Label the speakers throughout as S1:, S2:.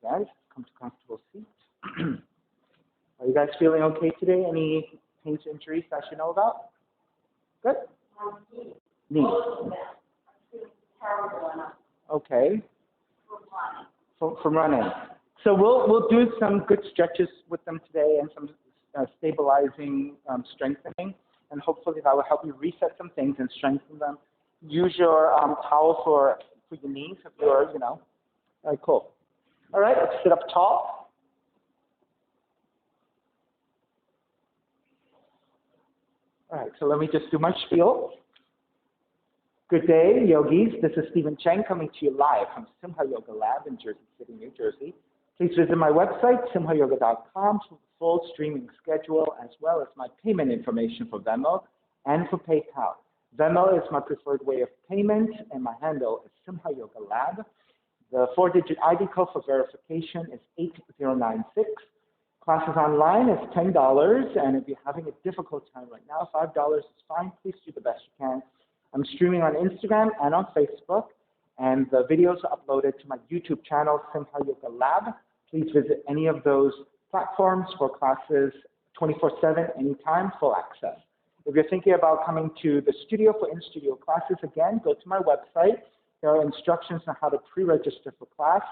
S1: guys. Come to comfortable seats. Are you guys feeling okay today? Any pains, injuries I should know about? Good? Knee. Okay. From running. So we'll do some good stretches with them today and some stabilizing, strengthening, and hopefully that will help you reset some things and strengthen them. Use your towel for your knees if you're, all right, cool. All right, let's sit up tall. All right, so let me just do my spiel. Good day, yogis. This is Stephen Cheng coming to you live from Simha Yoga Lab in Jersey City, New Jersey. Please visit my website, simhayoga.com, for the full streaming schedule, as well as my payment information for Venmo and for PayPal. Venmo is my preferred way of payment, and my handle is Simha Yoga Lab. The 4-digit ID code for verification is 8096. Classes online is $10, and if you're having a difficult time right now, $5 is fine. Please do the best you can. I'm streaming on Instagram and on Facebook, and the videos are uploaded to my YouTube channel, Simha Yoga Lab. Please visit any of those platforms for classes 24/7, anytime, full access. If you're thinking about coming to the studio for in-studio classes, again, go to my website. There are instructions on how to pre-register for class.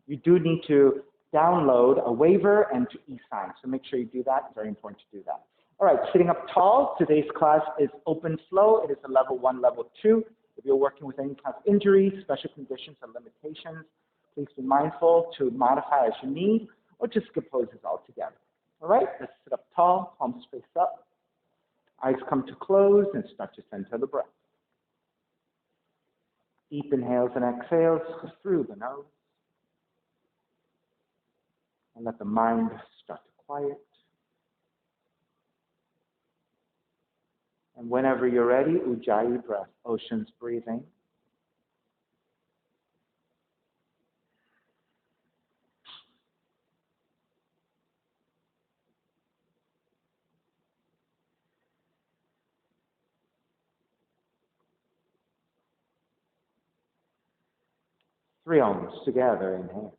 S1: You do need to download a waiver and to e-sign, so make sure you do that. It's very important to do that. All right, sitting up tall, today's class is open flow. It is a level 1, level 2. If you're working with any kind of injuries, special conditions, or limitations, please be mindful to modify as you need or just skip poses altogether. All right, let's sit up tall, palms face up. Eyes come to close and start to center the breath. Deep inhales and exhales through the nose. And let the mind start to quiet. And whenever you're ready, Ujjayi breath, oceans breathing. Three ohms together, inhale.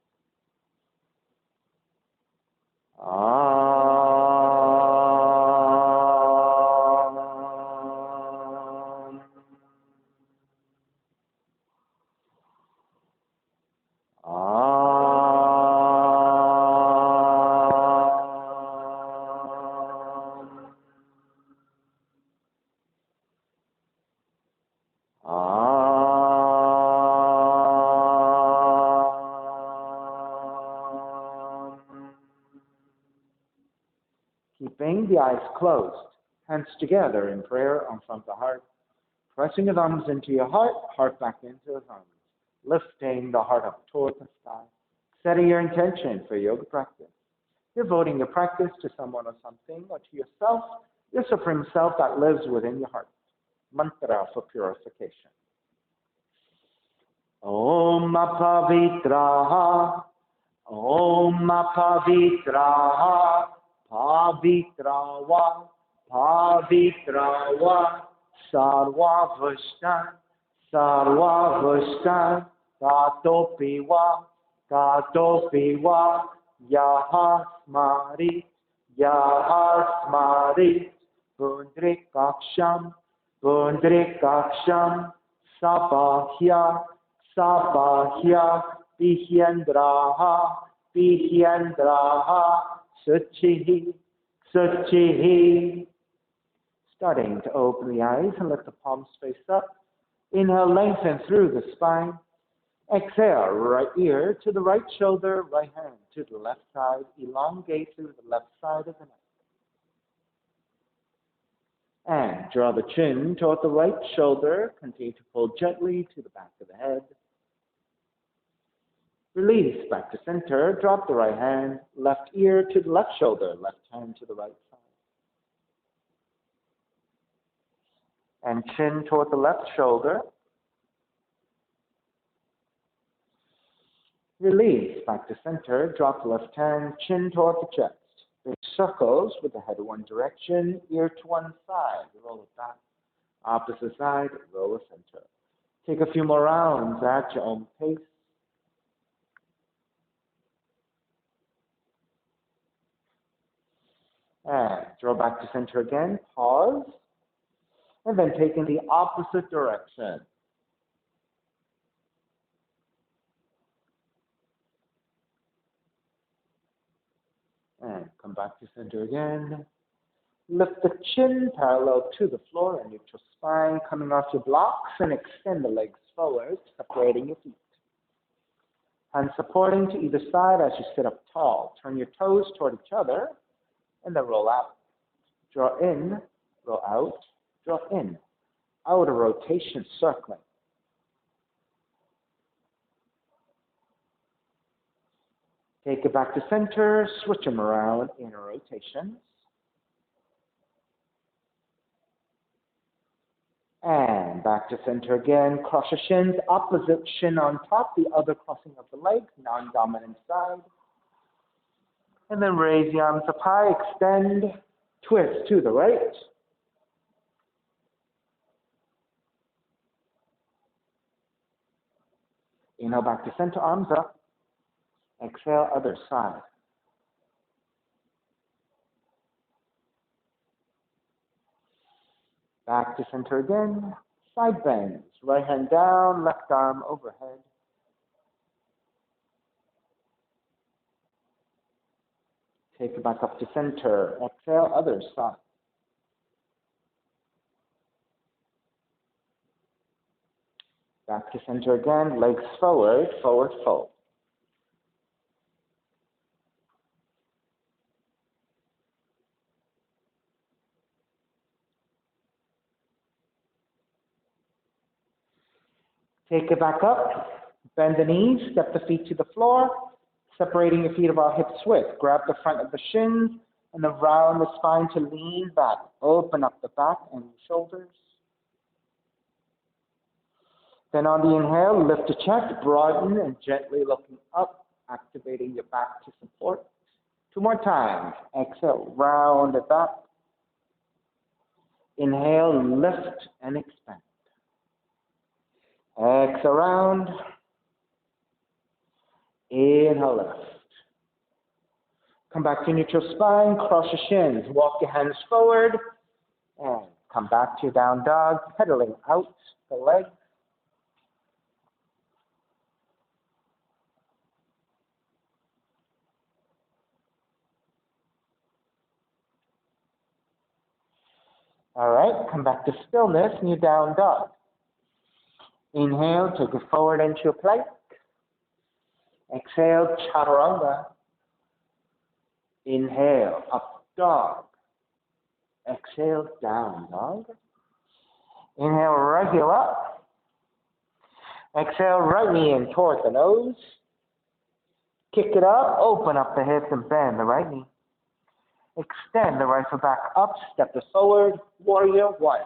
S1: Keeping the eyes closed, hands together in prayer in front of the heart, pressing the thumbs into your heart, heart back into the thumbs, lifting the heart up toward the sky, setting your intention for yoga practice. You're voting your practice to someone or something, or to yourself, your supreme self that lives within your heart. Mantra for purification. Om Apavitraha, Om Apavitraha, Pavitrava, Pavitrava, Sarvavashtan, Sarvavashtan, Tatopiva, Tatopiva, Yaha Smari, Yaha Smari, Pundrikaksham, Pundrikaksham, Sapahya, Sapahya, Pihyendraha, Pihyendraha, Suchihi, Suchihi. Starting to open the eyes and let the palms face up. Inhale, lengthen through the spine. Exhale, right ear to the right shoulder, right hand to the left side. Elongate through the left side of the neck. And draw the chin toward the right shoulder. Continue to pull gently to the back of the head. Release back to center. Drop the right hand, left ear to the left shoulder, left hand to the right side. And chin toward the left shoulder. Release back to center. Drop the left hand, chin toward the chest. Big circles with the head in one direction, ear to one side. Roll it back. Opposite side, roll the center. Take a few more rounds at your own pace. And draw back to center again, pause, and then take in the opposite direction. And come back to center again. Lift the chin parallel to the floor and neutral spine, coming off your blocks, and extend the legs forward, separating your feet. Hands supporting to either side as you sit up tall. Turn your toes toward each other, and then roll out. Draw in, roll out, draw in. Outer rotation, circling. Take it back to center, switch them around, inner rotations. And back to center again, cross your shins, opposite shin on top, the other crossing of the leg, non-dominant side. And then raise the arms up high, extend, twist to the right. Inhale back to center, arms up. Exhale, other side. Back to center again, side bends. Right hand down, left arm overhead. Take it back up to center. Exhale, other side. Back to center again, legs forward, forward fold. Take it back up, bend the knees, step the feet to the floor, separating your feet about hips width. Grab the front of the shins and then round the spine to lean back. Open up the back and shoulders. Then on the inhale, lift the chest, broaden, and gently looking up, activating your back to support. 2 more times. Exhale, round it back. Inhale, lift and expand. Exhale, round. Inhale, lift. Come back to neutral spine, cross your shins, walk your hands forward, and come back to your down dog, pedaling out the legs. All right, come back to stillness and your down dog. Inhale, take it forward into a plank. Exhale, chaturanga. Inhale, up dog. Exhale, down dog. Inhale, right heel up. Exhale, right knee in toward the nose. Kick it up, open up the hips and bend the right knee. Extend the right foot back up, step it forward, warrior one.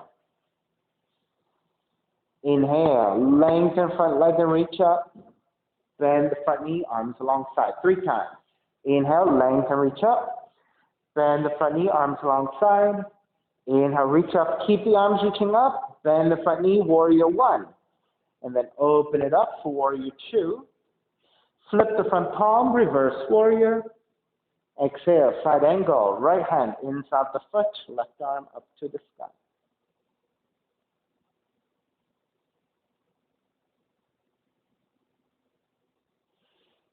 S1: Inhale, lengthen front leg and reach up. Bend the front knee, arms alongside. 3 times. Inhale, lengthen, reach up. Bend the front knee, arms alongside. Inhale, reach up, keep the arms reaching up. Bend the front knee, warrior one. And then open it up for warrior two. Flip the front palm, reverse warrior. Exhale, side angle, right hand inside the foot, left arm up to the sky.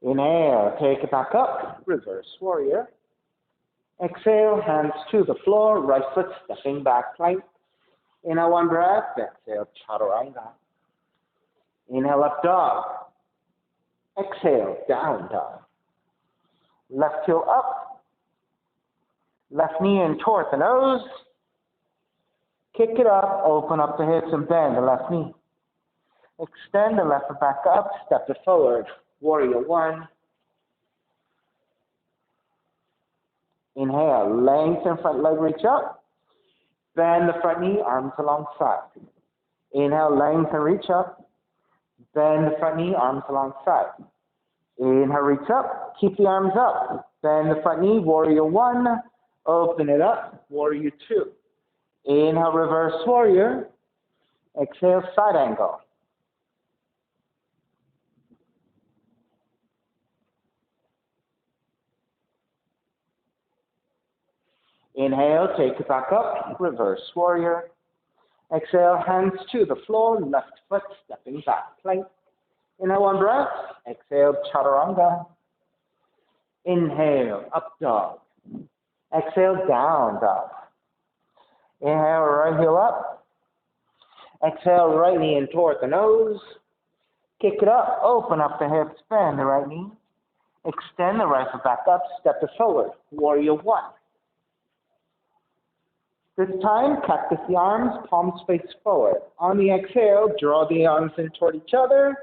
S1: Inhale, take it back up, reverse warrior. Exhale, hands to the floor, right foot stepping back plank. Inhale, one breath, exhale, chaturanga. Inhale, up dog. Exhale, down dog. Left heel up. Left knee in toward the nose. Kick it up, open up the hips and bend the left knee. Extend the left foot back up, step it forward. Warrior one. Inhale, lengthen front leg, reach up. Bend the front knee, arms alongside. Inhale, lengthen, reach up. Bend the front knee, arms alongside. Inhale, reach up. Keep the arms up. Bend the front knee, warrior one. Open it up, warrior two. Inhale, reverse warrior. Exhale, side angle. Inhale, take it back up, reverse warrior. Exhale, hands to the floor, left foot stepping back, plank. Inhale, one breath. Exhale, chaturanga. Inhale, up dog. Exhale, down dog. Inhale, right heel up. Exhale, right knee in toward the nose. Kick it up, open up the hips, bend the right knee. Extend the right foot back up, step it forward. Warrior one. This time, cactus the arms, palms face forward. On the exhale, draw the arms in toward each other.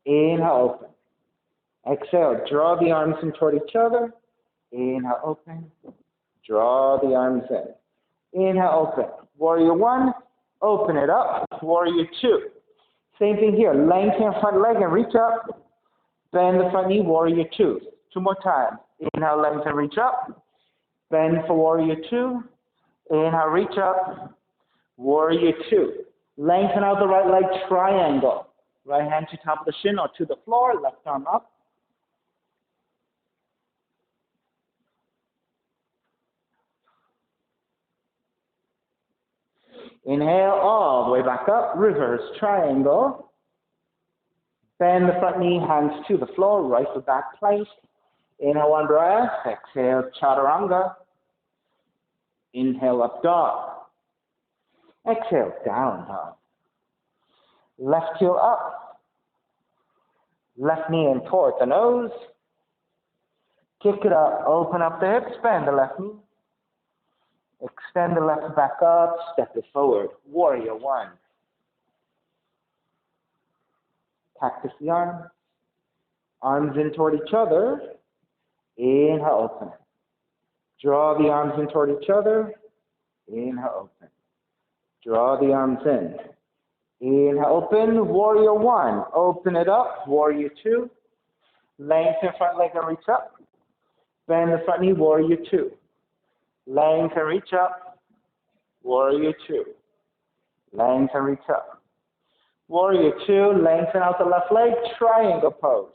S1: Inhale, open. Exhale, draw the arms in toward each other. Inhale, open. Draw the arms in. Inhale, open. Warrior one, open it up. Warrior two. Same thing here. Lengthen your front leg and reach up. Bend the front knee, warrior two. Two more times. Inhale, lengthen, reach up. Bend for warrior two. Inhale, reach up. Warrior two. Lengthen out the right leg, triangle. Right hand to top of the shin or to the floor, left arm up. Inhale, all the way back up, reverse triangle. Bend the front knee, hands to the floor, right foot back plank. Inhale, one breath. Exhale, chaturanga. Inhale, up dog. Exhale, down dog. Left heel up. Left knee in toward the nose. Kick it up, open up the hips, bend the left knee. Extend the left back up, step it forward. Warrior one. Cactus the arms. Arms in toward each other. Inhale, open. Draw the arms in toward each other. Inhale, open. Draw the arms in. Inhale, open. Warrior one. Open it up. Warrior two. Lengthen front leg and reach up. Bend the front knee. Warrior two. Lengthen, reach up. Warrior two. Lengthen, reach up. Warrior two. Lengthen out the left leg. Triangle pose.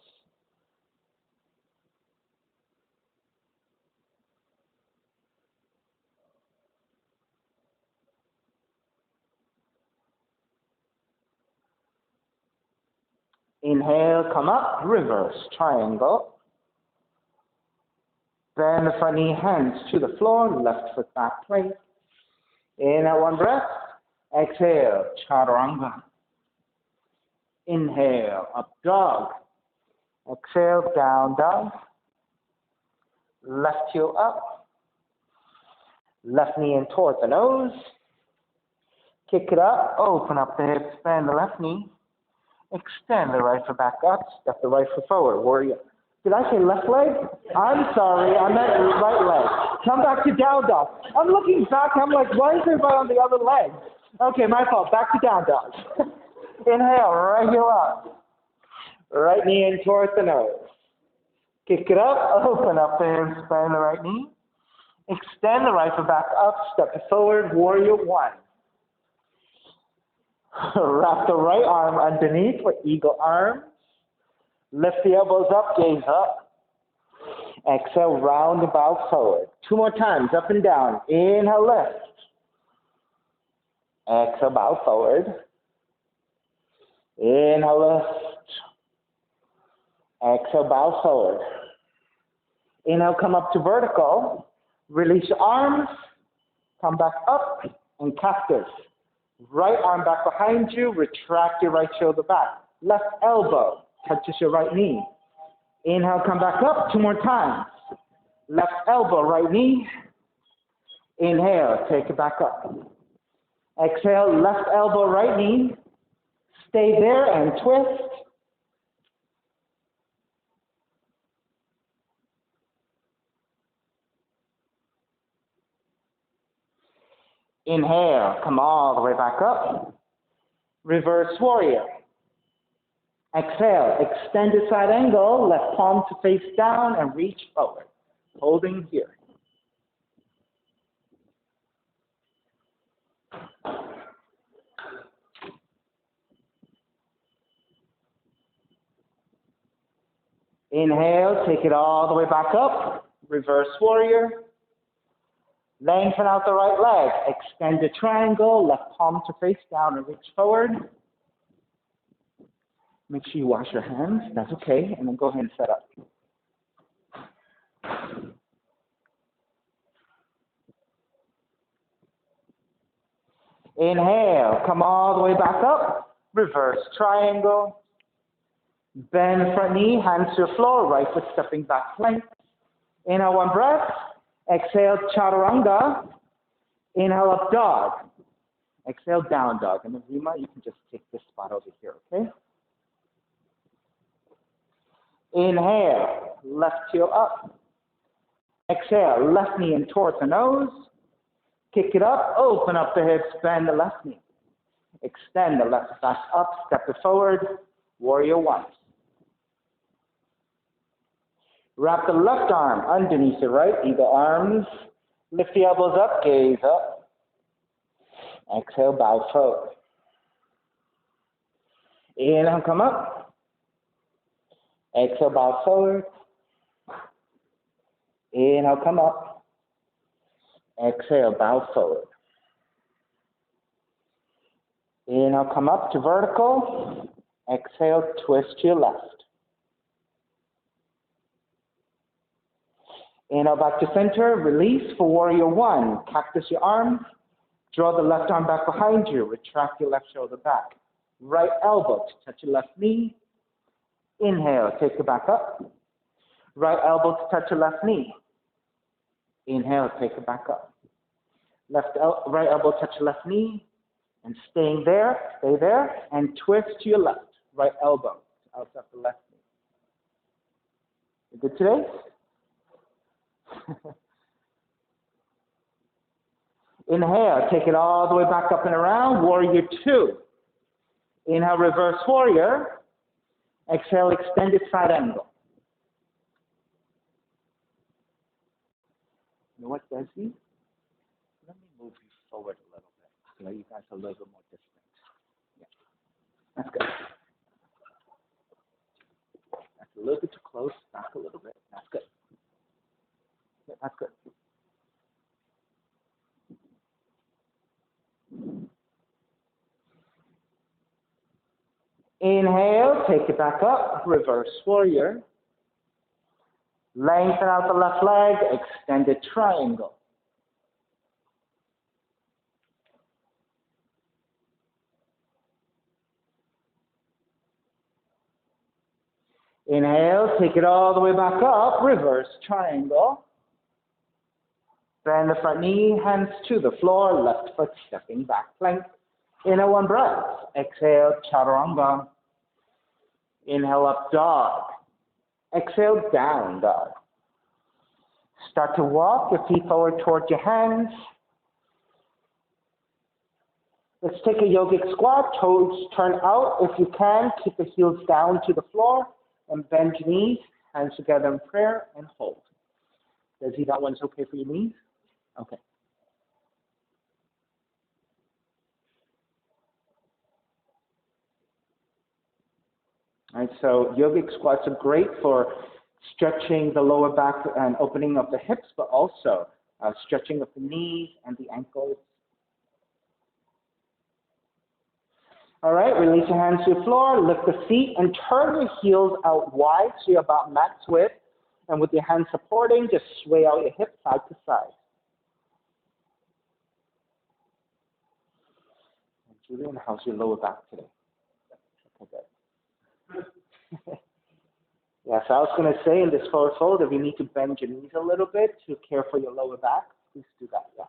S1: Inhale, come up, reverse triangle. Bend the front knee, hands to the floor, left foot back plank. Inhale, one breath. Exhale, chaturanga. Inhale, up dog. Exhale, down dog. Left heel up. Left knee in toward the nose. Kick it up, open up the hips, bend the left knee. Extend the right foot back up, step the right foot forward. Warrior. Did I say left leg? I'm sorry, I meant right leg. Come back to down dog. I'm looking back, I'm like, why is everybody on the other leg? Okay, my fault. Back to down dog. Inhale, right heel up. Right knee in towards the nose. Kick it up, open up the hips, bend the right knee. Extend the right foot back up, step it forward, warrior one. Wrap the right arm underneath for eagle arms. Lift the elbows up, gaze up. Exhale, round the bow forward. Two more times, up and down. Inhale, lift. Exhale, bow forward. Inhale, lift. Exhale, bow forward. Inhale, come up to vertical. Release your arms. Come back up and cactus. Right arm back behind you. Retract your right shoulder back. Left elbow touches your right knee. Inhale, come back up. Two more times. Left elbow, right knee. Inhale, take it back up. Exhale, left elbow, right knee. Stay there and twist. Inhale, come all the way back up. Reverse warrior. Exhale, extended side angle, left palm to face down and reach forward. Holding here. Inhale, take it all the way back up. Reverse warrior. Lengthen out the right leg. Extend the triangle, left palm to face down and reach forward. Make sure you wash your hands. That's okay. And then go ahead and set up. Inhale. Come all the way back up. Reverse triangle. Bend front knee, hands to the floor, right foot stepping back plank. Inhale, one breath. Exhale, chaturanga. Inhale, up dog. Exhale, down dog. And then Rima, you can just take this spot over here, okay? Inhale, left heel up. Exhale, left knee in towards the nose. Kick it up, open up the hips, bend the left knee. Extend the left back up, step it forward, warrior one. Wrap the left arm underneath the right, either arms. Lift the elbows up, gaze up. Exhale, bow forward. Inhale, come up. Exhale, bow forward. Inhale, come up. Exhale, bow forward. Inhale, come up to vertical. Exhale, twist to your left. Inhale, back to center. Release for warrior one. Cactus your arms. Draw the left arm back behind you. Retract your left shoulder back. Right elbow to touch your left knee. Inhale, take it back up. Right elbow to touch your left knee. Inhale, take it back up. Right elbow touch your left knee. And stay there, and twist to your left. Right elbow outside the left knee. You good today? Inhale, take it all the way back up and around, warrior two. Inhale, reverse warrior. Exhale, extended side angle. You know what, Desi? Let me move you forward a little bit. So you guys are a little bit more distant. Yeah, that's good. That's a little bit too close. Back a little bit. That's good. Yeah, that's good. Inhale, take it back up, reverse warrior. Lengthen out the left leg, extended triangle. Inhale, take it all the way back up, reverse triangle. Bend the front knee, hands to the floor, left foot stepping back plank. Inhale, one breath. Exhale, chaturanga. Inhale, up dog. Exhale, down dog. Start to walk your feet forward towards your hands. Let's take a yogic squat. Toes turn out if you can. Keep the heels down to the floor and bend your knees. Hands together in prayer and hold. Desi, that one's okay for your knees? Okay. All right, so yogic squats are great for stretching the lower back and opening of the hips, but also stretching of the knees and the ankles. All right, release your hands to the floor, lift the feet, and turn your heels out wide so you're about max width. And with your hands supporting, just sway out your hips side to side. And Julian, how's your lower back today? Okay, good. Yeah, so I was going to say in this forward fold, if you need to bend your knees a little bit to care for your lower back, please do that, yeah.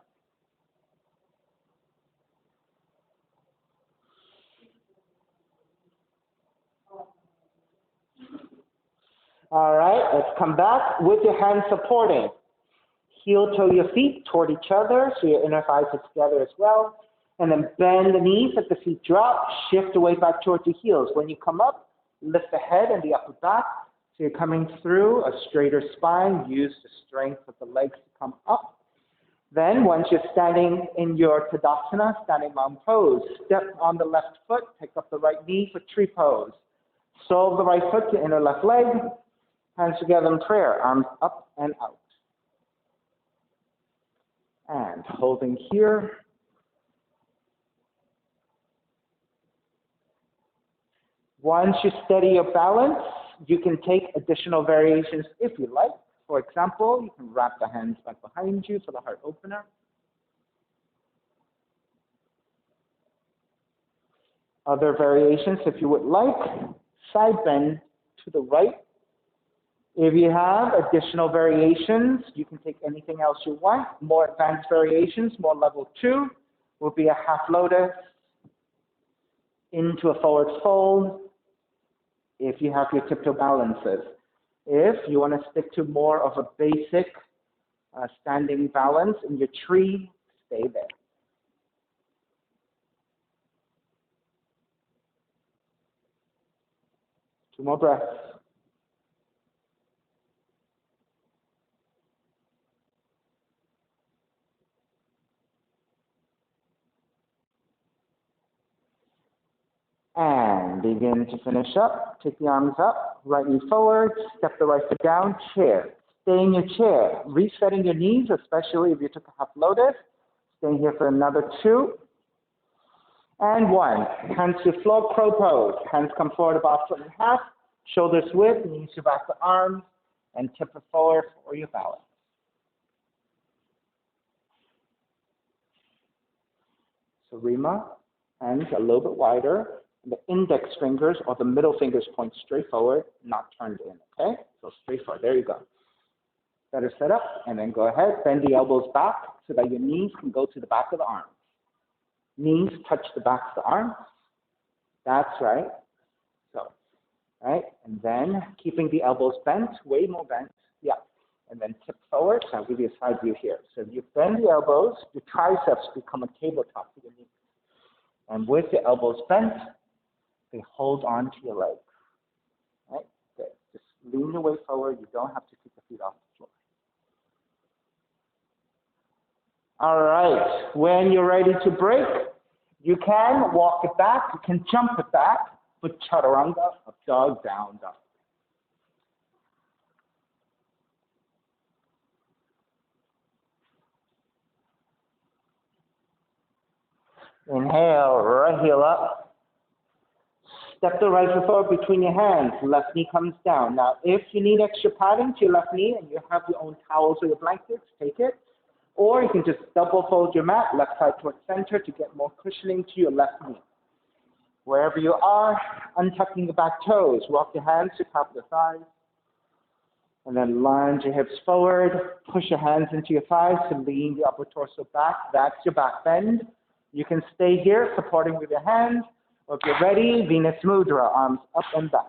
S1: All right, let's come back with your hands supporting. Heel toe your feet toward each other so your inner thighs are together as well. And then bend the knees, let the feet drop, shift away back towards your heels. When you come up, lift the head and the upper back. So you're coming through a straighter spine. Use the strength of the legs to come up. Then once you're standing in your Tadasana, standing mountain pose, step on the left foot, pick up the right knee for tree pose. Sole the right foot to inner left leg. Hands together in prayer, arms up and out. And holding here. Once you steady your balance, you can take additional variations if you like. For example, you can wrap the hands back behind you for the heart opener. Other variations, if you would like, side bend to the right. If you have additional variations, you can take anything else you want. More advanced variations, more level 2, will be a half lotus into a forward fold if you have your tiptoe balances. If you want to stick to more of a basic standing balance in your tree, stay there. Two more breaths. And begin to finish up. Take the arms up, right knee forward, step the right foot down, chair. Stay in your chair, resetting your knees, especially if you took a half lotus. Staying here for another 2. And 1. Hands to floor, crow pose. Hands come forward about 1.5 feet, shoulders width, knees to back the arms, and tip it forward for your balance. So Rima, hands a little bit wider. The index fingers or the middle fingers point straight forward, not turned in, okay? So straight forward, there you go. Better set up, and then go ahead, bend the elbows back so that your knees can go to the back of the arms. Knees touch the back of the arms. That's right. So, right, and then keeping the elbows bent, way more bent, yeah. And then tip forward, so I'll give you a side view here. So if you bend the elbows, your triceps become a tabletop for your knees. And with the elbows bent, they hold on to your legs. Right? Good. Just lean your way forward. You don't have to keep the feet off the floor. All right. When you're ready to break, you can walk it back. You can jump it back. But chaturanga, up dog, down, dog. Inhale, right heel up. Step the right foot forward between your hands. Left knee comes down. Now, if you need extra padding to your left knee and you have your own towels or your blankets, take it. Or you can just double fold your mat, left side towards center to get more cushioning to your left knee. Wherever you are, untucking the back toes. Walk your hands to top of the thighs. And then lunge your hips forward. Push your hands into your thighs to lean the upper torso back. That's your back bend. You can stay here supporting with your hands. Or if you're ready, Venus Mudra, arms up and back.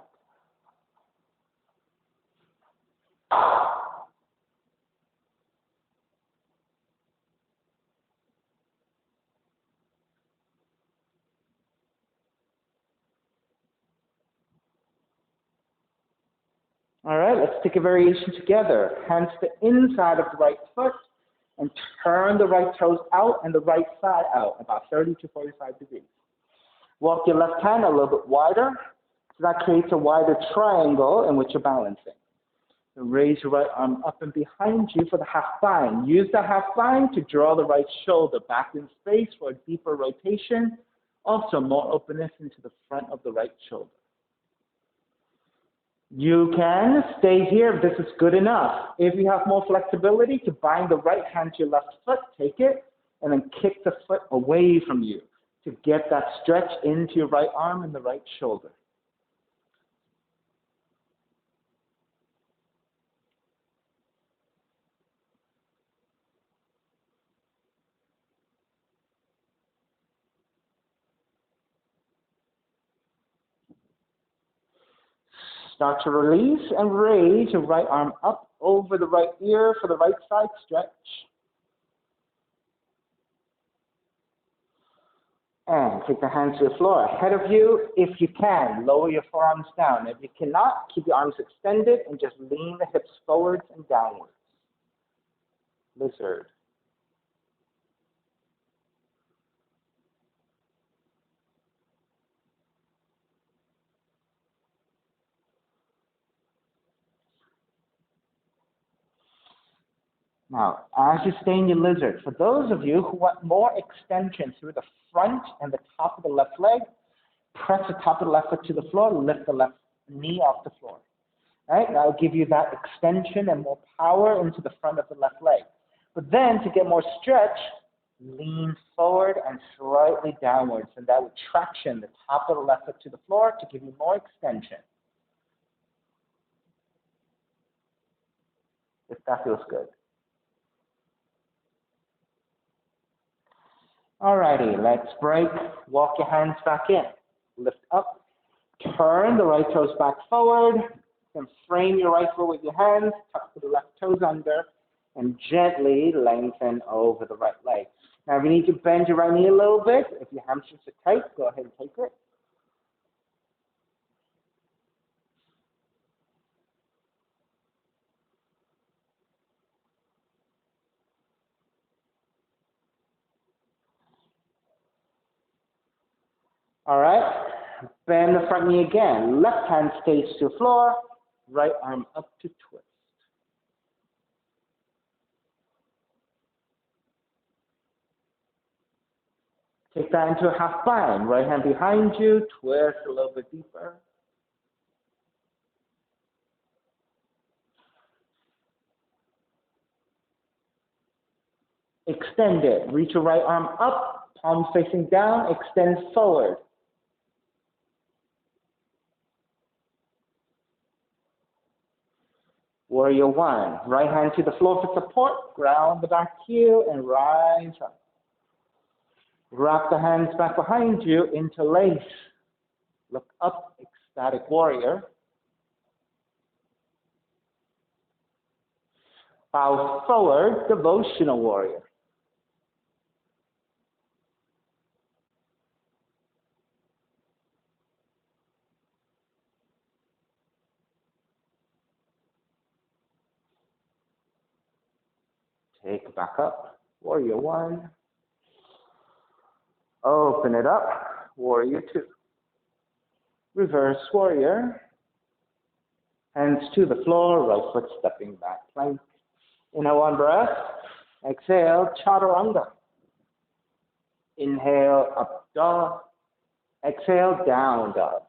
S1: All right, let's take a variation together. Hands to the inside of the right foot and turn the right toes out and the right side out, about 30 to 45 degrees. Walk your left hand a little bit wider, so that creates a wider triangle in which you're balancing. And raise your right arm up and behind you for the half bind. Use the half bind to draw the right shoulder back in space for a deeper rotation. Also, more openness into the front of the right shoulder. You can stay here if this is good enough. If you have more flexibility to bind the right hand to your left foot, take it, and then kick the foot away from you to get that stretch into your right arm and the right shoulder. Start to release and raise your right arm up over the right ear for the right side stretch. And take the hands to the floor ahead of you. If you can, lower your forearms down. If you cannot, keep your arms extended and just lean the hips forwards and downwards. Lizard. Now, as you stay in your lizard, for those of you who want more extension through the front and the top of the left leg, press the top of the left foot to the floor, lift the left knee off the floor. Right? That'll give you that extension and more power into the front of the left leg. But then to get more stretch, lean forward and slightly downwards, and that would traction the top of the left foot to the floor to give you more extension. If that feels good. Alrighty, let's break. Walk your hands back in. Lift up. Turn the right toes back forward. Then frame your right foot with your hands. Tuck the left toes under. And gently lengthen over the right leg. Now, if you need to bend your right knee a little bit, if your hamstrings are tight, go ahead and take it. All right, bend the front knee again. Left hand stays to the floor, right arm up to twist. Take that into a half bind. Right hand behind you, twist a little bit deeper. Extend it. Reach your right arm up, palms facing down, extend forward. Warrior one. Right hand to the floor for support. Ground the back heel and rise up. Wrap the hands back behind you, interlace. Look up, ecstatic warrior. Bow forward, devotional warrior. Take it back up, warrior one. Open it up, warrior two. Reverse warrior. Hands to the floor, right foot stepping back, plank. Inhale one breath. Exhale, chaturanga. Inhale, up dog. Exhale, down dog.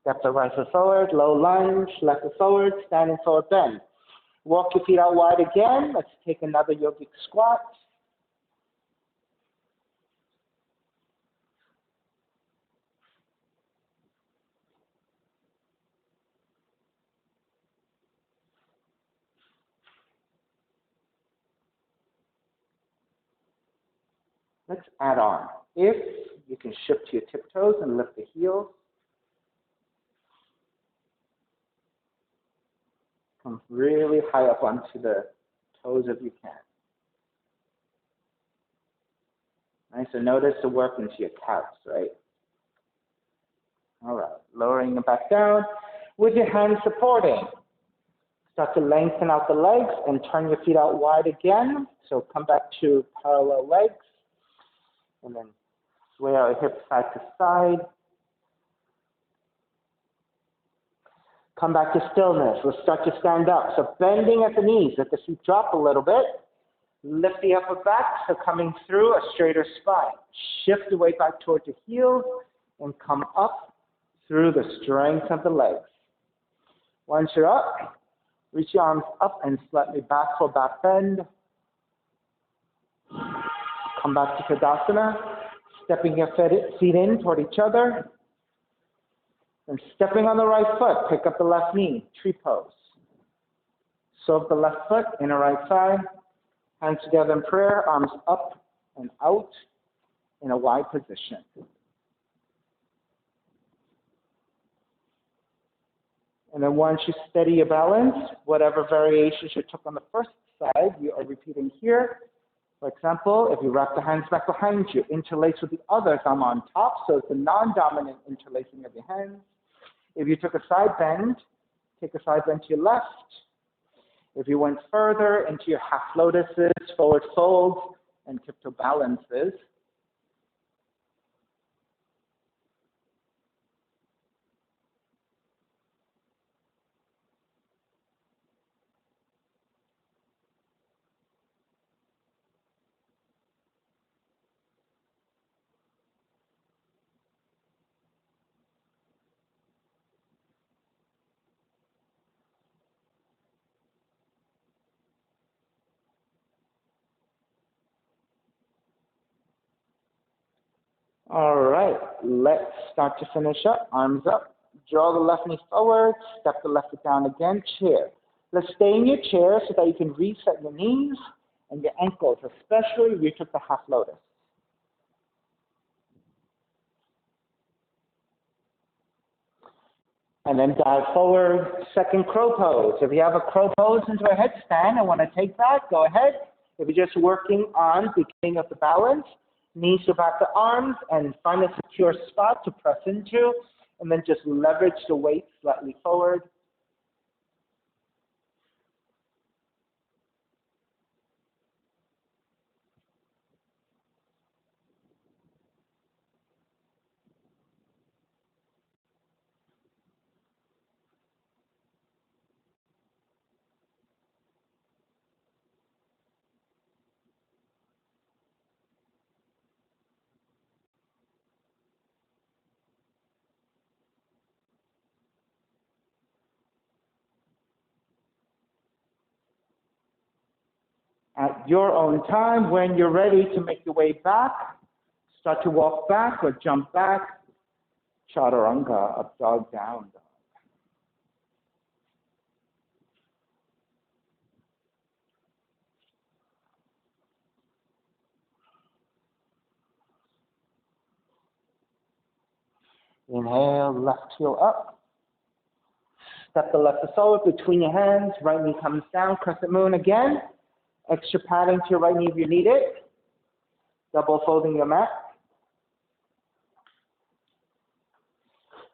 S1: Step the right foot forward, low lunge, left foot forward, standing forward bend. Walk your feet out wide again. Let's take another yogic squat. Let's add on. If you can shift to your tiptoes and lift the heels. Come really high up onto the toes if you can. Nice, so notice the work into your calves, right? All right, lowering it back down with your hands supporting. Start to lengthen out the legs and turn your feet out wide again. So come back to parallel legs and then sway our hips side to side. Come back to stillness. We'll start to stand up. So bending at the knees, let the feet drop a little bit. Lift the upper back, so coming through a straighter spine. Shift the weight back towards the heels and come up through the strength of the legs. Once you're up, reach your arms up and slightly back for back bend. Come back to Tadasana, stepping your feet in toward each other. And stepping on the right foot, pick up the left knee, tree pose. Soak the left foot, inner right side. Hands together in prayer, arms up and out in a wide position. And then once you steady your balance, whatever variations you took on the first side, you are repeating here. For example, if you wrap the hands back behind you, interlace with the other thumb on top, so it's a non-dominant interlacing of your hands. If you took a side bend, take a side bend to your left. If you went further into your half lotuses, forward folds, and tiptoe balances, All right, let's start to finish up. Arms up. Draw the left knee forward. Step the left foot down again. Chair. Let's stay in your chair so that you can reset your knees and your ankles, especially if you took the half lotus. And then dive forward, second crow pose. If you have a crow pose into a headstand and want to take that, go ahead. If you're just working on beginning of the balance, knees to back the arms and find a secure spot to press into, and then just leverage the weight slightly forward. At your own time, when you're ready to make your way back, start to walk back or jump back. Chaturanga, up dog, down dog. Inhale, left heel up. Step the left foot forward between your hands. Right knee comes down, crescent moon again. Extra padding to your right knee if you need it. Double folding your mat.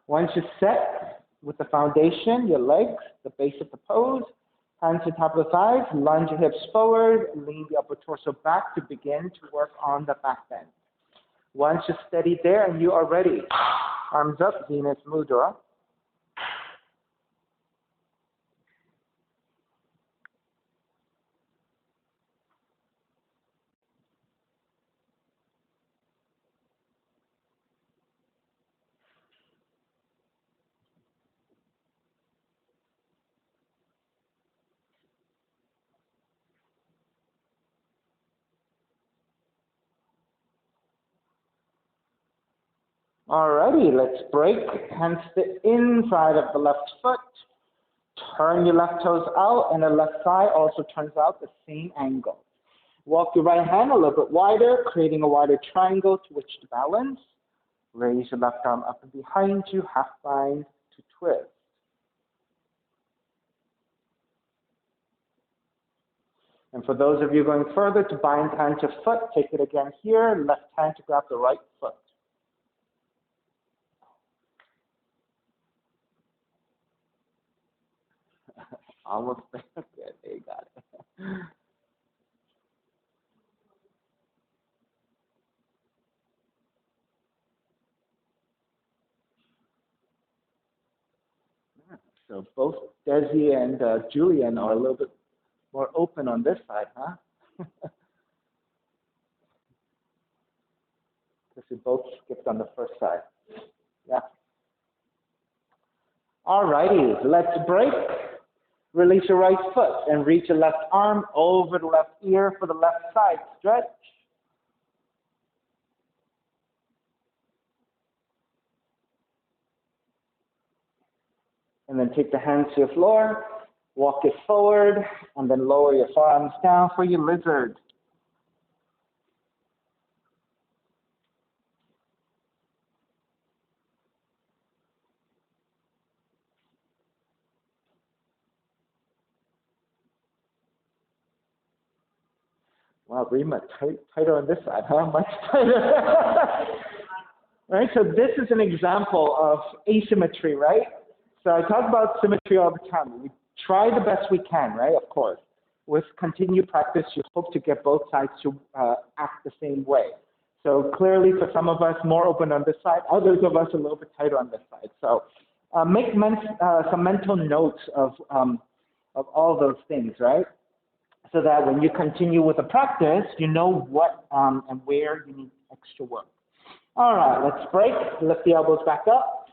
S1: Once you're set with the foundation, your legs, the base of the pose, hands to top of the thighs, lunge your hips forward, lean the upper torso back to begin to work on the back bend. Once you're steady there and you are ready, arms up, Venus Mudra. Alrighty, let's break. Hands to the inside of the left foot. Turn your left toes out and the left thigh also turns out the same angle. Walk your right hand a little bit wider, creating a wider triangle to which to balance. Raise your left arm up and behind you, half bind to twist. And for those of you going further, to bind hand to foot, take it again here, left hand to grab the right foot. Almost there. Good, you got it. So both Desi and Julian are a little bit more open on this side, huh? Because we both skipped on the first side. Yeah. All righty, let's break. Release your right foot and reach your left arm over the left ear for the left side stretch. And then take the hands to your floor, walk it forward, and then lower your forearms down for your lizard. Wow, Rima, tighter on this side, huh? Much tighter. Right, so this is an example of asymmetry, right? So I talk about symmetry all the time. We try the best we can, right? Of course. With continued practice, you hope to get both sides to act the same way. So clearly, for some of us, more open on this side. Others of us, a little bit tighter on this side. So make some mental notes of all those things, right? So that when you continue with the practice, you know what and where you need extra work. All right, let's break. Lift the elbows back up.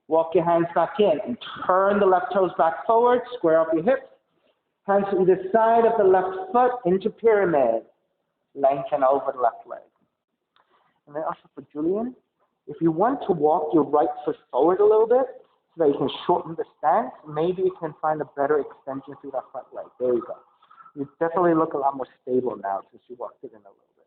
S1: Walk your hands back in and turn the left toes back forward. Square up your hips. Hands to either side of the left foot into pyramid. Lengthen over the left leg. And then also for Julian, If you want to walk your right foot forward a little bit so that you can shorten the stance, maybe you can find a better extension through that front leg. There you go. You definitely look a lot more stable now since you walked it in a little bit.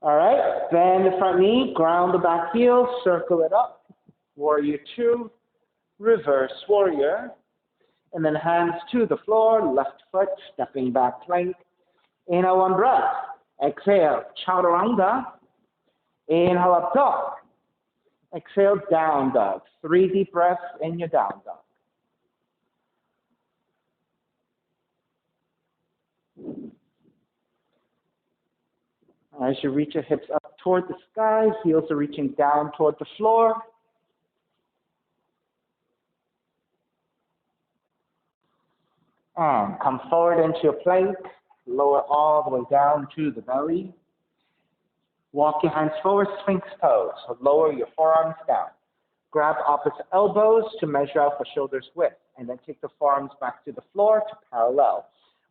S1: All right, bend the front knee, ground the back heel, circle it up. Warrior two, reverse warrior. And then hands to the floor, left foot, stepping back plank. Inhale, one breath. Exhale, chaturanga. Inhale, up dog. Exhale, down dog. 3 deep breaths in your down dog. As you reach your hips up toward the sky, heels are reaching down toward the floor. And come forward into your plank. Lower all the way down to the belly. Walk your hands forward, Sphinx pose. So lower your forearms down. Grab opposite elbows to measure out for shoulders width. And then take the forearms back to the floor to parallel.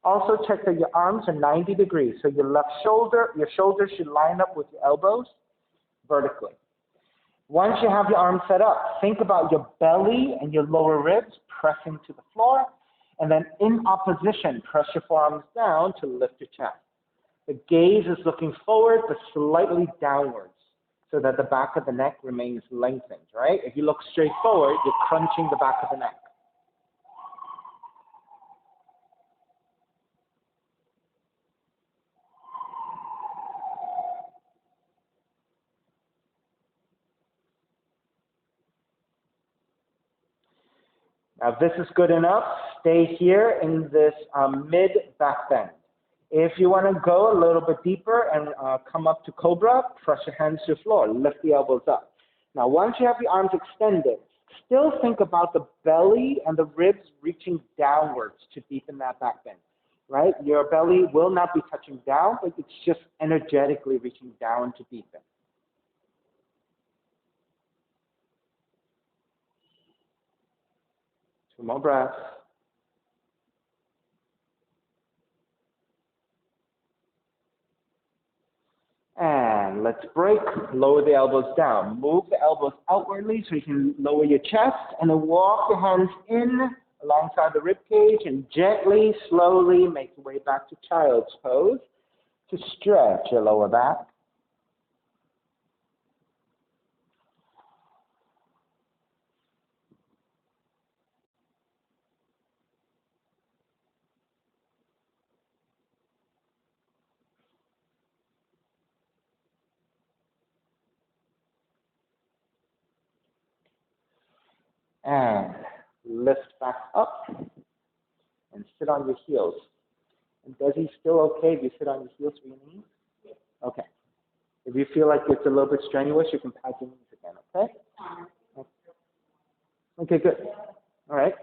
S1: Also check that your arms are 90 degrees. So your shoulders should line up with your elbows vertically. Once you have your arms set up, think about your belly and your lower ribs pressing to the floor. And then in opposition, press your forearms down to lift your chest. The gaze is looking forward, but slightly downwards, so that the back of the neck remains lengthened, right? If you look straight forward, you're crunching the back of the neck. Now, if this is good enough, stay here in this mid back bend. If you want to go a little bit deeper and come up to cobra, press your hands to the floor, lift the elbows up. Now, once you have your arms extended, still think about the belly and the ribs reaching downwards to deepen that back bend, right? Your belly will not be touching down, but it's just energetically reaching down to deepen. 2 more breaths. And let's break, lower the elbows down. Move the elbows outwardly so you can lower your chest, and then walk your hands in alongside the rib cage and gently, slowly make your way back to child's pose to stretch your lower back. And lift back up and sit on your heels. And Desi's still okay if you sit on your heels for your knees? Okay. If you feel like it's a little bit strenuous, you can pat your knees again, okay? Okay, good. All right.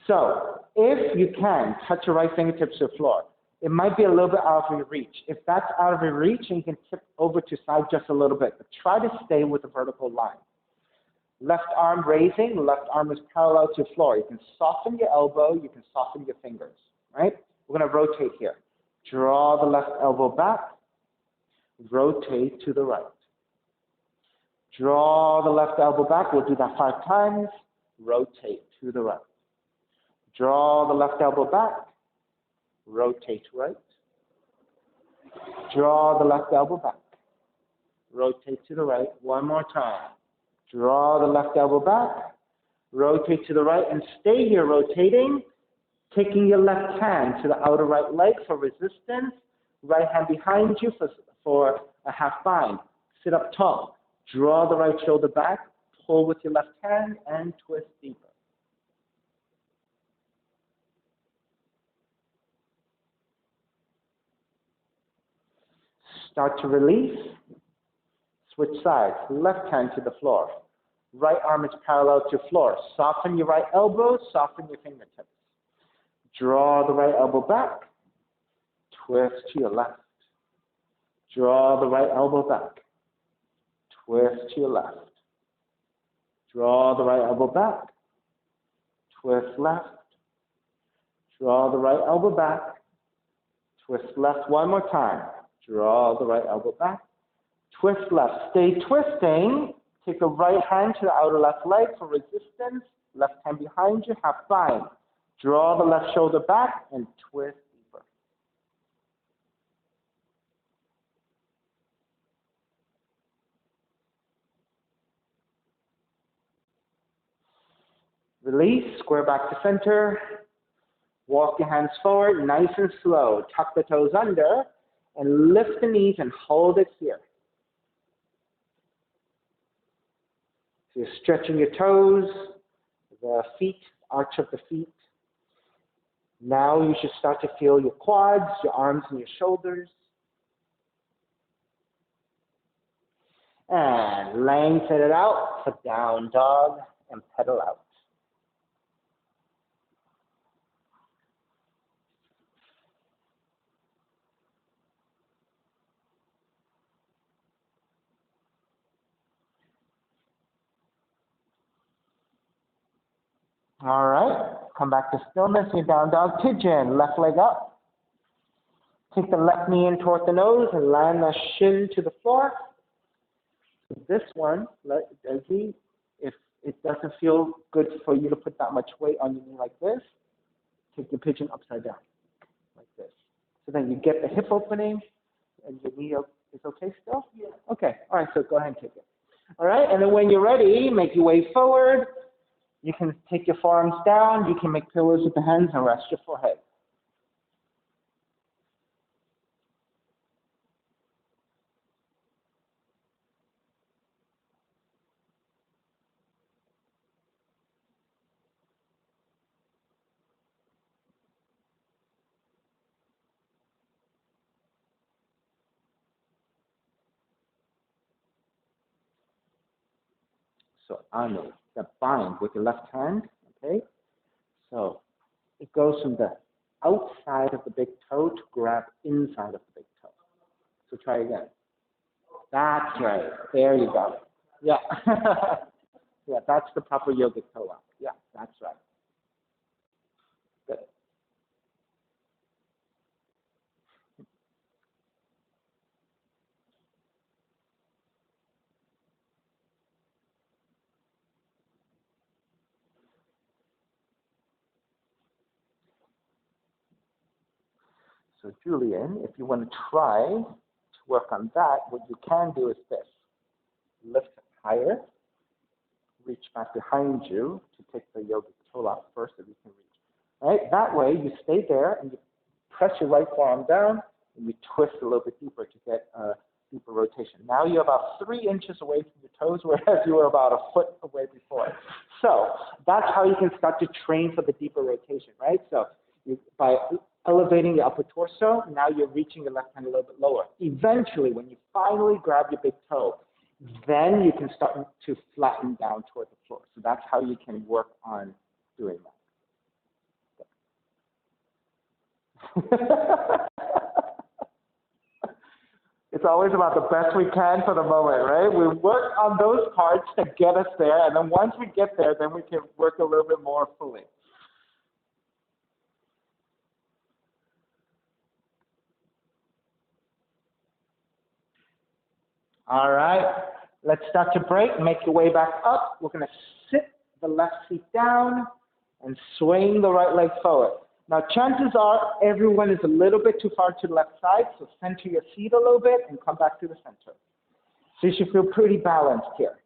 S1: So if you can, touch your right fingertips to the floor. It might be a little bit out of your reach. If that's out of your reach, you can tip over to side just a little bit, but try to stay with the vertical line. Left arm raising, left arm is parallel to the floor. You can soften your elbow, you can soften your fingers, right? We're going to rotate here. Draw the left elbow back, rotate to the right. Draw the left elbow back, we'll do that 5 times, rotate to the right. Draw the left elbow back, rotate right. Draw the left elbow back, rotate to the right. 1 more time. Draw the left elbow back, rotate to the right, and stay here rotating, taking your left hand to the outer right leg for resistance, right hand behind you for a half bind. Sit up tall. Draw the right shoulder back, pull with your left hand, and twist deeper. Start to release. Switch sides. Left hand to the floor. Right arm is parallel to floor. Soften your right elbow, soften your fingertips. Draw the right elbow back. Twist to your left. Draw the right elbow back. Twist to your left. Draw the right elbow back. Twist left. Draw the right elbow back. Twist left one more time. Draw the right elbow back. Twist left. Stay twisting. Take the right hand to the outer left leg for resistance. Left hand behind you, half bind. Draw the left shoulder back and twist deeper. Release, square back to center. Walk your hands forward, nice and slow. Tuck the toes under and lift the knees and hold it here. So you're stretching your toes, the feet, arch of the feet. Now you should start to feel your quads, your arms and your shoulders. And lengthen it out for down dog and pedal out. All right, come back to stillness, your down dog pigeon, left leg up. Take the left knee in toward the nose and land the shin to the floor. This one, if it doesn't feel good for you to put that much weight on your knee like this, take your pigeon upside down, like this. So then you get the hip opening, and your knee is okay still? Yeah. Okay, all right, so go ahead and take it. All right, and then when you're ready, make your way forward. You can take your forearms down. You can make pillows with the hands and rest your forehead. So Anu, the bind with your left hand, okay? So it goes from the outside of the big toe to grab inside of the big toe. So try again. That's right. There you go. Yeah. Yeah, that's the proper yogic toe up. Yeah, that's right. Good. So Julian, if you want to try to work on that, what you can do is this. Lift higher, reach back behind you to take the yogic toe up first if you can reach. All right, that way you stay there and you press your right forearm down and you twist a little bit deeper to get a deeper rotation. Now you're about 3 inches away from your toes, whereas you were about a foot away before. So that's how you can start to train for the deeper rotation, right? So by elevating your upper torso, now you're reaching your left hand a little bit lower. Eventually, when you finally grab your big toe, then you can start to flatten down toward the floor. So that's how you can work on doing that. It's always about the best we can for the moment, right? We work on those parts to get us there, and then once we get there, then we can work a little bit more fully. All right, let's start to break. Make your way back up. We're going to sit the left feet down and swing the right leg forward. Now, chances are everyone is a little bit too far to the left side, so center your seat a little bit and come back to the center. So you should feel pretty balanced here.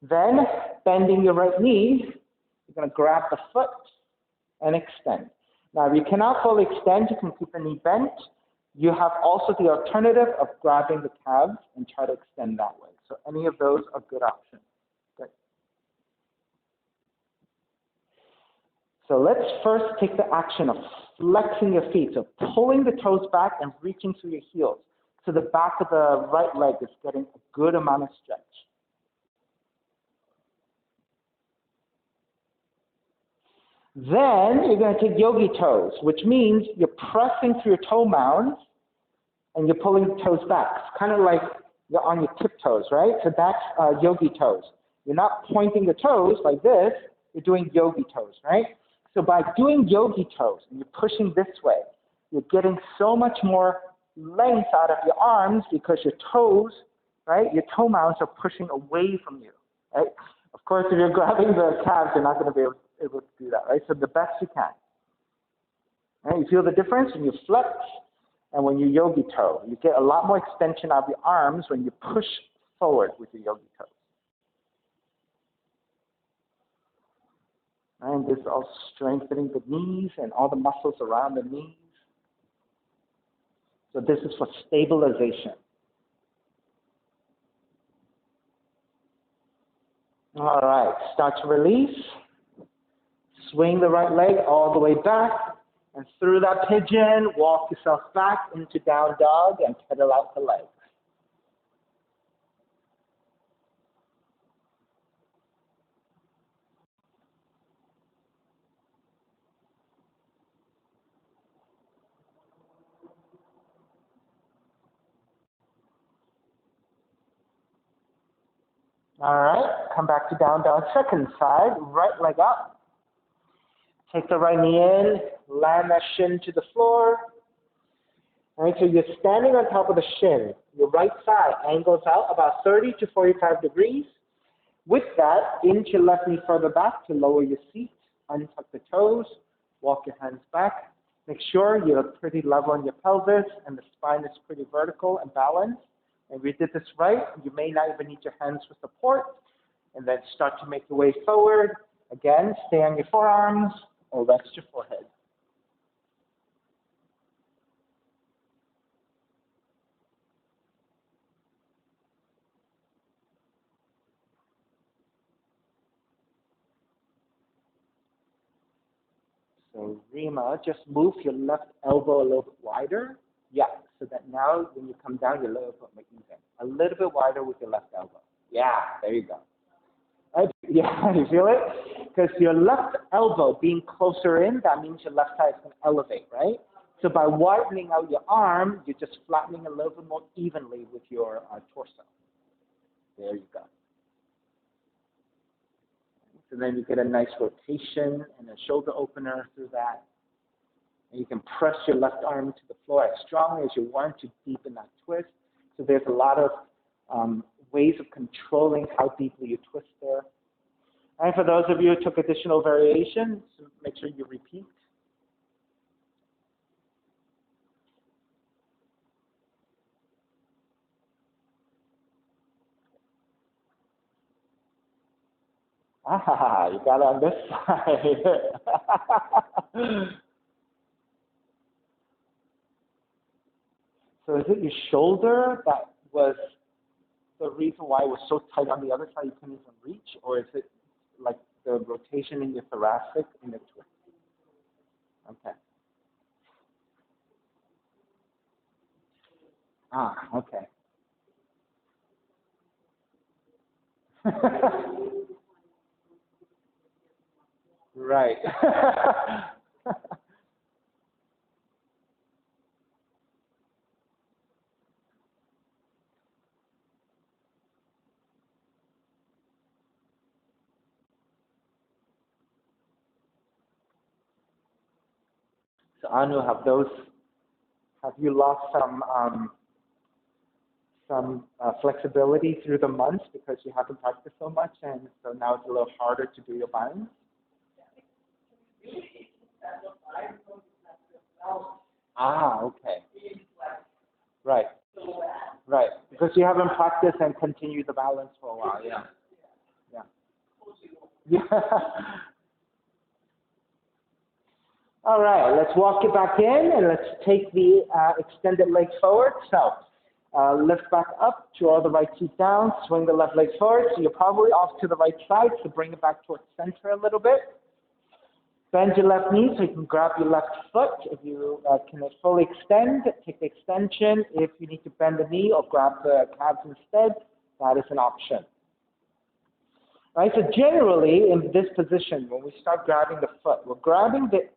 S1: Then, bending your right knee, you're going to grab the foot and extend. Now, if you cannot fully extend, you can keep the knee bent. You have also the alternative of grabbing the calves and try to extend that way. So any of those are good options. Good. So let's first take the action of flexing your feet. So pulling the toes back and reaching through your heels. So the back of the right leg is getting a good amount of stretch. Then you're going to take yogi toes, which means you're pressing through your toe mounds and you're pulling the toes back. It's kind of like you're on your tiptoes, right? So that's yogi toes. You're not pointing the toes like this. You're doing yogi toes, right? So by doing yogi toes and you're pushing this way, you're getting so much more length out of your arms because your toes, right, your toe mounts are pushing away from you, right? Of course, if you're grabbing the calves, you're not going to be able to do that, right? So the best you can. Right? You feel the difference when you flex and when you yogi toe. You get a lot more extension of your arms when you push forward with your yogi toes. And this is all strengthening the knees and all the muscles around the knees. So this is for stabilization. All right, start to release. Swing the right leg all the way back. And through that pigeon, walk yourself back into down dog and pedal out the legs. All right, come back to down dog. Second side, right leg up. Take the right knee in, land that shin to the floor. All right, so you're standing on top of the shin. Your right side angles out about 30 to 45 degrees. With that, inch your left knee further back to lower your seat. Untuck the toes. Walk your hands back. Make sure you're pretty level on your pelvis and the spine is pretty vertical and balanced. And if you did this right, you may not even need your hands for support. And then start to make your way forward. Again, stay on your forearms or rest your forehead. So Rima, just move your left elbow a little bit wider. Yeah, so that now when you come down, your lower foot may even. A little bit wider with your left elbow. Yeah, there you go. Right? Yeah, you feel it? Because your left elbow being closer in, that means your left side is going to elevate, right? So by widening out your arm, you're just flattening a little bit more evenly with your torso. There you go. So then you get a nice rotation and a shoulder opener through that. And you can press your left arm to the floor as strongly as you want to deepen that twist. So there's a lot of ways of controlling how deeply you twist there. And for those of you who took additional variations, make sure you repeat. Ah, you got it on this side. So is it your shoulder that was the reason why it was so tight on the other side you couldn't even reach? Or is it like the rotation in your thoracic in the twist? Okay. Ah, okay. Right. So Anu, have you lost some flexibility through the months because you haven't practiced so much, and so now it's a little harder to do your binds? Ah, okay. Right. Right. Because you haven't practiced and continued the balance for a while. Yeah. Yeah. Yeah. All right. Let's walk it back in and let's take the extended leg forward. So lift back up, draw the right feet down, swing the left leg forward. So you're probably off to the right side, so bring it back towards center a little bit. Bend your left knee so you can grab your left foot. If you can fully extend, take the extension. If you need to bend the knee or grab the calves instead, that is an option. Right, so generally in this position, when we start grabbing the foot, we're grabbing the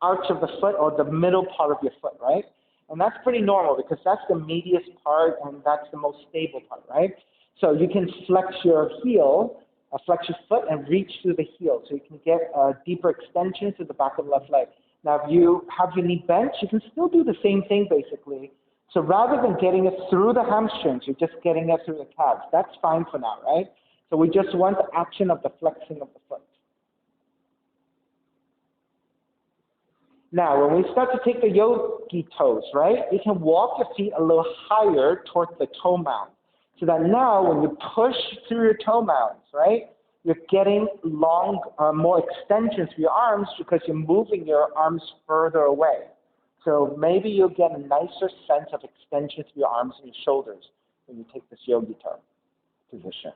S1: arch of the foot or the middle part of your foot, right? And that's pretty normal because that's the meatiest part and that's the most stable part, right? So you can flex your heel, flex your foot and reach through the heel so you can get a deeper extension to the back of the left leg. Now, if you have your knee bent, you can still do the same thing basically. So rather than getting it through the hamstrings, you're just getting it through the calves. That's fine for now, right? So we just want the action of the flexing of the foot. Now, when we start to take the yogi toes, right, you can walk your feet a little higher towards the toe mound. So that now when you push through your toe mounds, right, you're getting more extensions for your arms because you're moving your arms further away. So maybe you'll get a nicer sense of extension to your arms and your shoulders when you take this yogi toe position.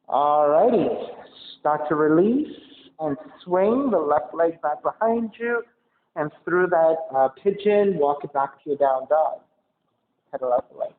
S1: Alrighty, start to release and swing the left leg back behind you, and through that pigeon, walk it back to your down dog. Pedal out the legs.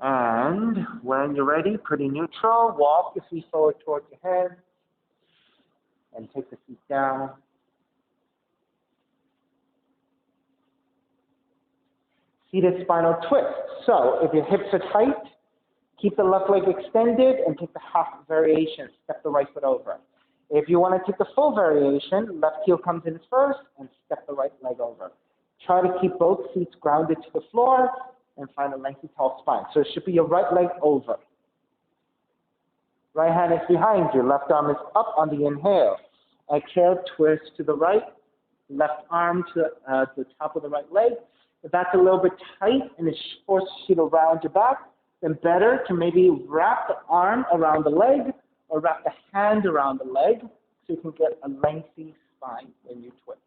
S1: And when you're ready, pretty neutral, walk your feet forward towards your head, and take the feet down. Seated spinal twist. So if your hips are tight, keep the left leg extended and take the half variation. Step the right foot over. If you want to take the full variation, left heel comes in first and step the right leg over. Try to keep both feet grounded to the floor and find a lengthy, tall spine. So it should be your right leg over. Right hand is behind you. Left arm is up on the inhale. Exhale, twist to the right. Left arm to the top of the right leg. If that's a little bit tight and it forces you to round your back, then better to maybe wrap the arm around the leg or wrap the hand around the leg so you can get a lengthy spine when you twist.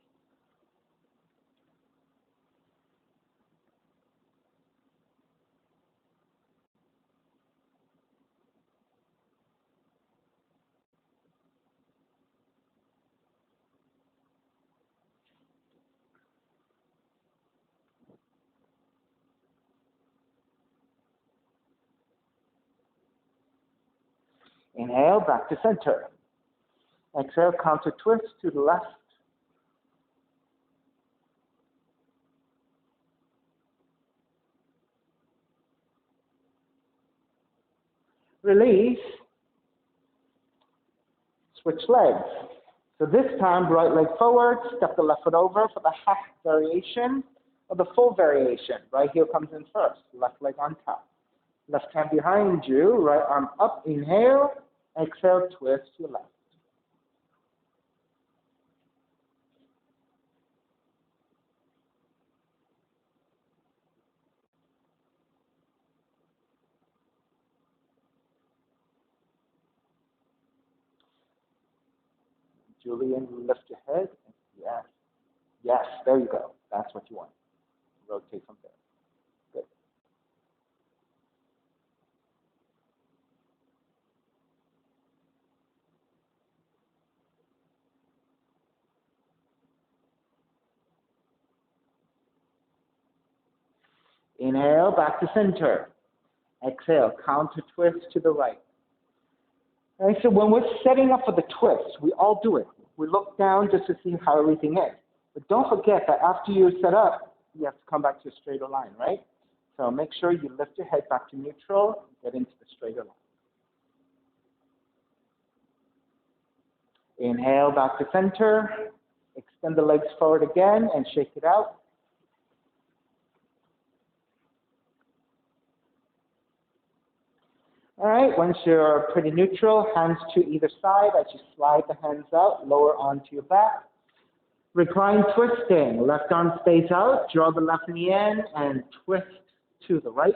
S1: Inhale, back to center. Exhale, counter twist to the left. Release. Switch legs. So this time, right leg forward, step the left foot over for the half variation or the full variation. Right heel comes in first, left leg on top. Left hand behind you, right arm up, inhale, exhale, twist to your left. Julian, lift your head. Yes. Yes, there you go. That's what you want. Rotate from there. Good. Inhale, back to center. Exhale, counter twist to the right. All right, so when we're setting up for the twist, we all do it. We look down just to see how everything is. But don't forget that after you set up, you have to come back to a straighter line, right? So make sure you lift your head back to neutral, get into the straighter line. Inhale, back to center. Extend the legs forward again and shake it out. All right, once you're pretty neutral, hands to either side as you slide the hands out, lower onto your back. Recline twisting. Left arm stays out, draw the left knee in, and twist to the right.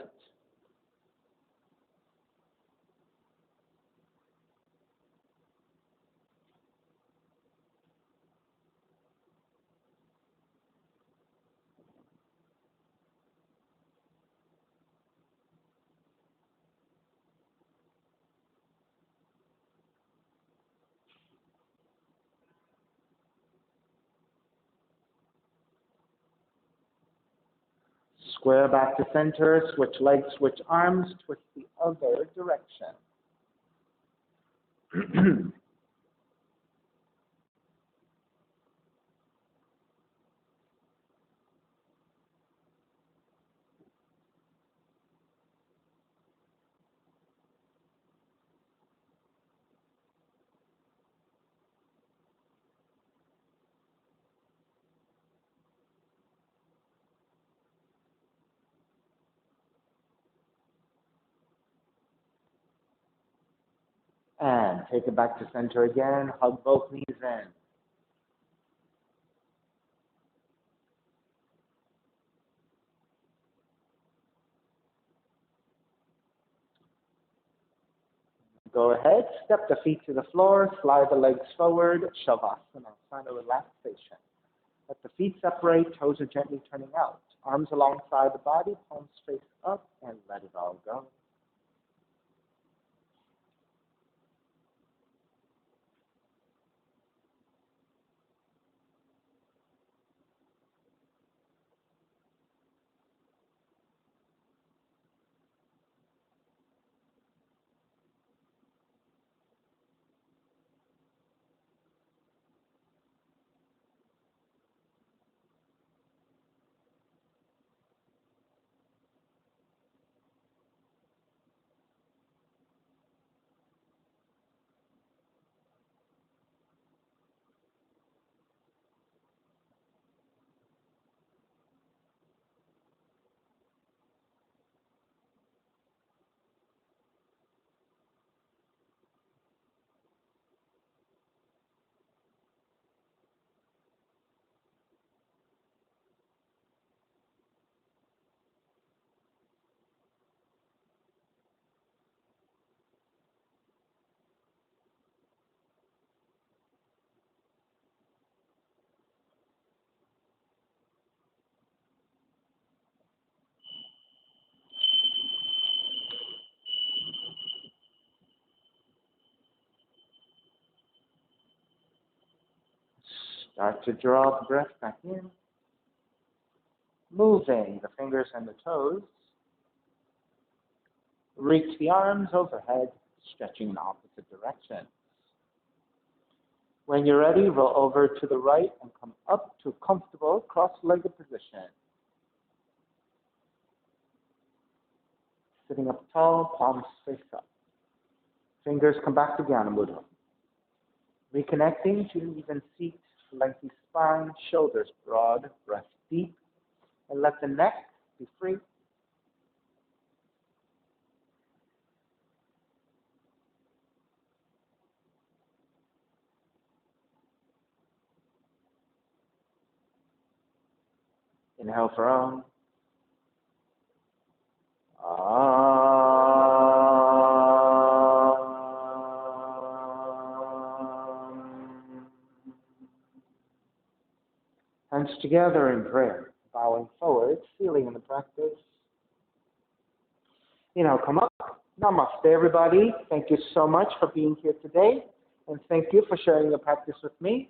S1: Square back to center, switch legs, switch arms, twist the other direction. And take it back to center again. Hug both knees in. Go ahead, step the feet to the floor, slide the legs forward, Shavasana, sign of relaxation. Let the feet separate, toes are gently turning out. Arms alongside the body, palms face up, and let it all go. Start to draw the breath back in, moving the fingers and the toes. Reach the arms overhead, stretching in opposite direction. When you're ready, roll over to the right and come up to a comfortable cross-legged position. Sitting up tall, palms face up. Fingers come back to Jnana Mudra. Reconnecting to an even seat, lengthy spine, shoulders broad, breath deep, and let the neck be free. Inhale for Om. Hands together in prayer, bowing forward, feeling in the practice. Come up. Namaste, everybody. Thank you so much for being here today, and thank you for sharing your practice with me.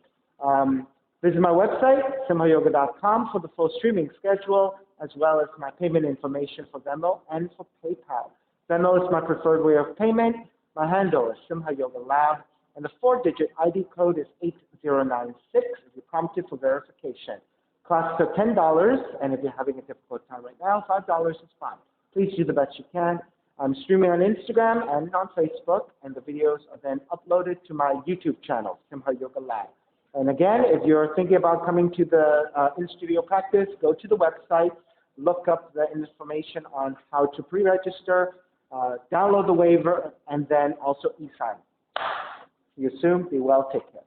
S1: Visit my website, simhayoga.com, for the full streaming schedule, as well as my payment information for Venmo and for PayPal. Venmo is my preferred way of payment. My handle is Simha Yoga Lab, and the 4-digit ID code is 8096 if you're prompted for verification. Costs are $10, and if you're having a difficult time right now, $5 is fine. Please do the best you can. I'm streaming on Instagram and on Facebook, and the videos are then uploaded to my YouTube channel, Simha Yoga Lab. And again, if you're thinking about coming to the in-studio practice, go to the website, look up the information on how to pre-register, download the waiver, and then also e-sign. See you soon. Be well. Take care.